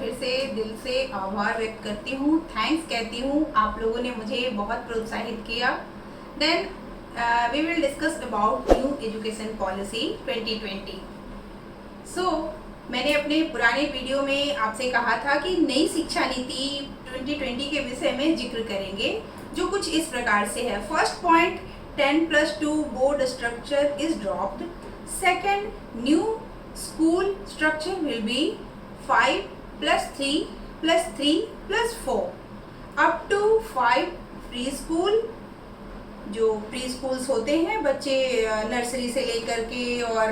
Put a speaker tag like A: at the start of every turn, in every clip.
A: फिर से दिल से आभार व्यक्त करती हूँ, थैंक्स कहती हूँ। आप लोगों ने मुझे बहुत प्रोत्साहित किया। Then we will discuss about new education policy 2020। सो मैंने अपने पुराने वीडियो में आपसे कहा था कि नई शिक्षा नीति 2020 के विषय में जिक्र करेंगे, जो कुछ इस प्रकार से है। First point, 10+2 board structure is dropped. Second, new school structure will be 5+3+3+4 up to 5 pre school, जो प्री स्कूल्स होते हैं, बच्चे नर्सरी से लेकर के और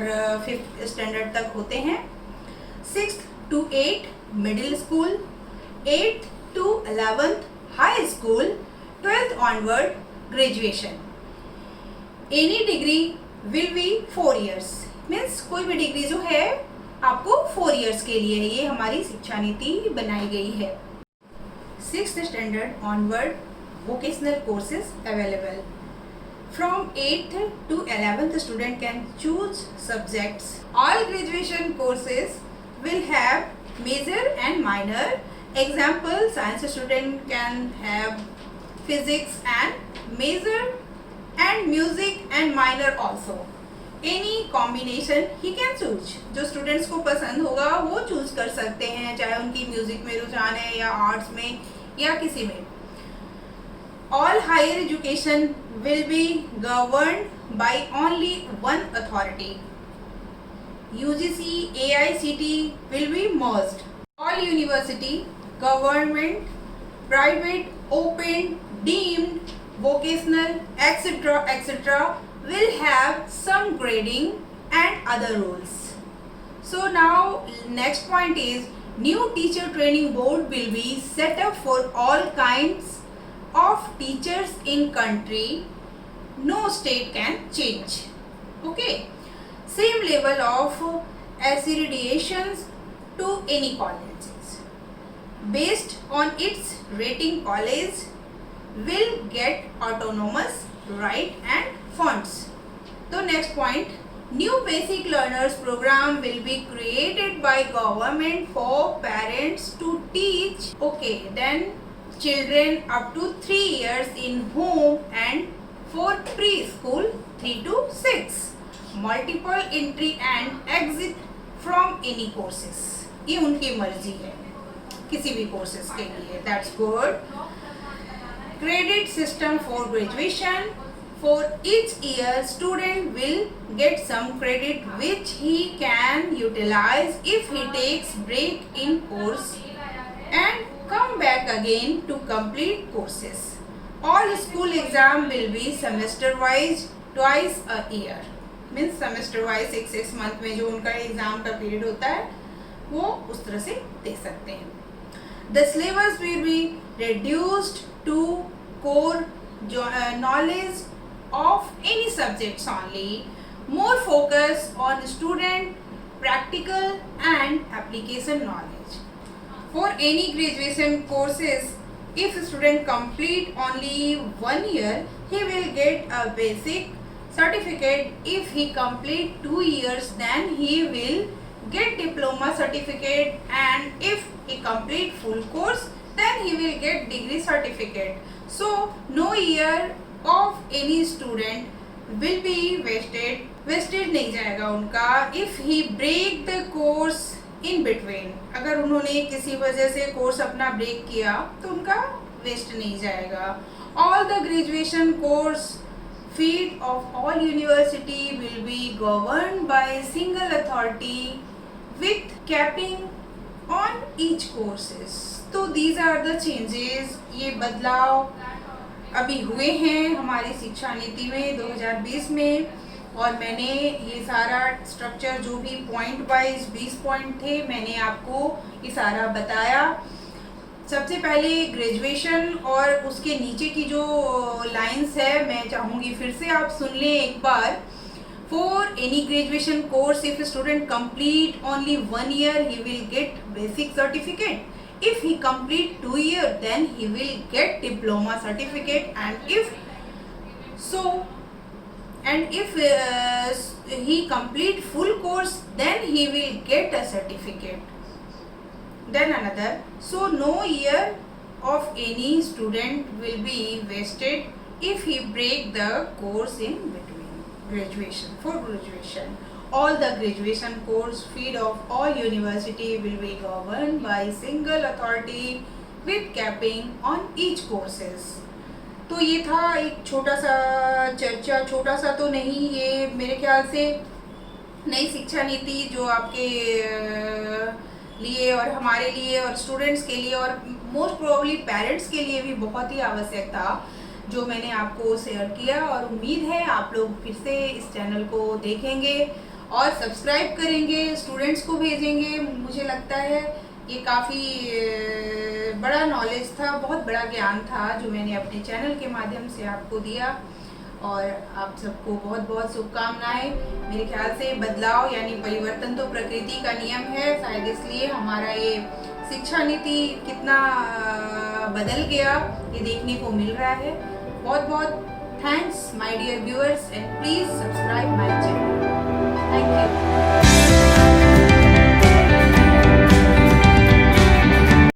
A: 5th स्टैंडर्ड तक होते हैं। 6th to 8 middle school, 8th to 11th high school, 12th onward graduation. Any degree will be 4 years, means कोई भी डिग्री जो है आपको 4 years के लिए, ये हमारी शिक्षा नीति बनाई गई है। 6th standard onward vocational courses available. From 8th to 11th student can choose subjects. All graduation courses will have major and minor. Example, science student can have physics and major, and music and minor also. Any combination he can choose. जो students को पसंद होगा वो choose कर सकते हैं, चाहे उनकी म्यूजिक में रुझान है या आर्ट्स में या किसी में। All higher education will be governed by only one authority. UGC, AICT will be merged. All university, government, private, open, deemed, vocational, etc. will have some grading and other rules. So now next point is new teacher training board will be set up for all kinds of teachers in country. No state can change. Okay, same level of accreditations to any colleges. Based on its rating, college will get autonomous right and funds. So next point, new basic learners program will be created by government for parents to teach. Okay, then children up to 3 years in home and for preschool 3 to 6. Multiple entry and exit from any courses. ये उनकी मर्जी है किसी भी courses के लिए. That's good. Credit system for graduation. For each year, student will get some credit which he can utilize if he takes break in course and come back again to complete courses. All school exam will be semester wise twice a year. Means semester wise 6 month में जो उनका exam का period होता है वो उस तरह से दे सकते हैं. The syllabus will be reduced to core knowledge of any subjects only. More focus on student practical and application knowledge. For any graduation courses, if student complete only 1 year, he will get a basic certificate. If he complete 2 years, then he will get diploma certificate, and if he complete full course, then he will get degree certificate. So no year of any student will be wasted. Wasted नहीं जाएगा उनका. If he break the course in between, अगर उन्होंने किसी वजह से course अपना break किया तो उनका वेस्ट नहीं जाएगा. All the graduation course feed of all university will be govern by single authority with capping on each courses. तो दीज आर द चेंजेस. ये बदलाव अभी हुए हैं हमारी शिक्षा नीति में 2020 में, और मैंने ये सारा स्ट्रक्चर जो भी पॉइंट वाइज 20 पॉइंट थे मैंने आपको ये सारा बताया. सबसे पहले ग्रेजुएशन और उसके नीचे की जो लाइंस है मैं चाहूँगी फिर से आप सुन लें एक बार. For any graduation course if student complete only 1 year he will get basic certificate. If he complete 2 year then he will get diploma certificate, and if he complete full course then he will get a certificate. then another. So no year of any student will be wasted if he break the course in between graduation. For graduation, all the graduation course feed of all university will be governed by single authority with capping on each courses. तो ये था एक छोटा सा चर्चा, छोटा सा तो नहीं, ये मेरे ख्याल से नई शिक्षा नीति जो आपके लिए और हमारे लिए और स्टूडेंट्स के लिए और मोस्ट प्रोबेबली पेरेंट्स के लिए भी बहुत ही आवश्यक था, जो मैंने आपको शेयर किया। और उम्मीद है आप लोग फिर से इस चैनल को देखेंगे और सब्सक्राइब करेंगे, स्टूडेंट्स को भेजेंगे। मुझे लगता है ये काफ़ी बड़ा नॉलेज था, बहुत बड़ा ज्ञान था जो मैंने अपने चैनल के माध्यम से आपको दिया। और आप सबको बहुत बहुत शुभकामनाएं। मेरे ख्याल से बदलाव यानी परिवर्तन तो प्रकृति का नियम है, शायद इसलिए हमारा ये शिक्षा नीति कितना बदल गया ये देखने को मिल रहा है। बहुत बहुत thanks my dear viewers, and please subscribe my channel. Thank you.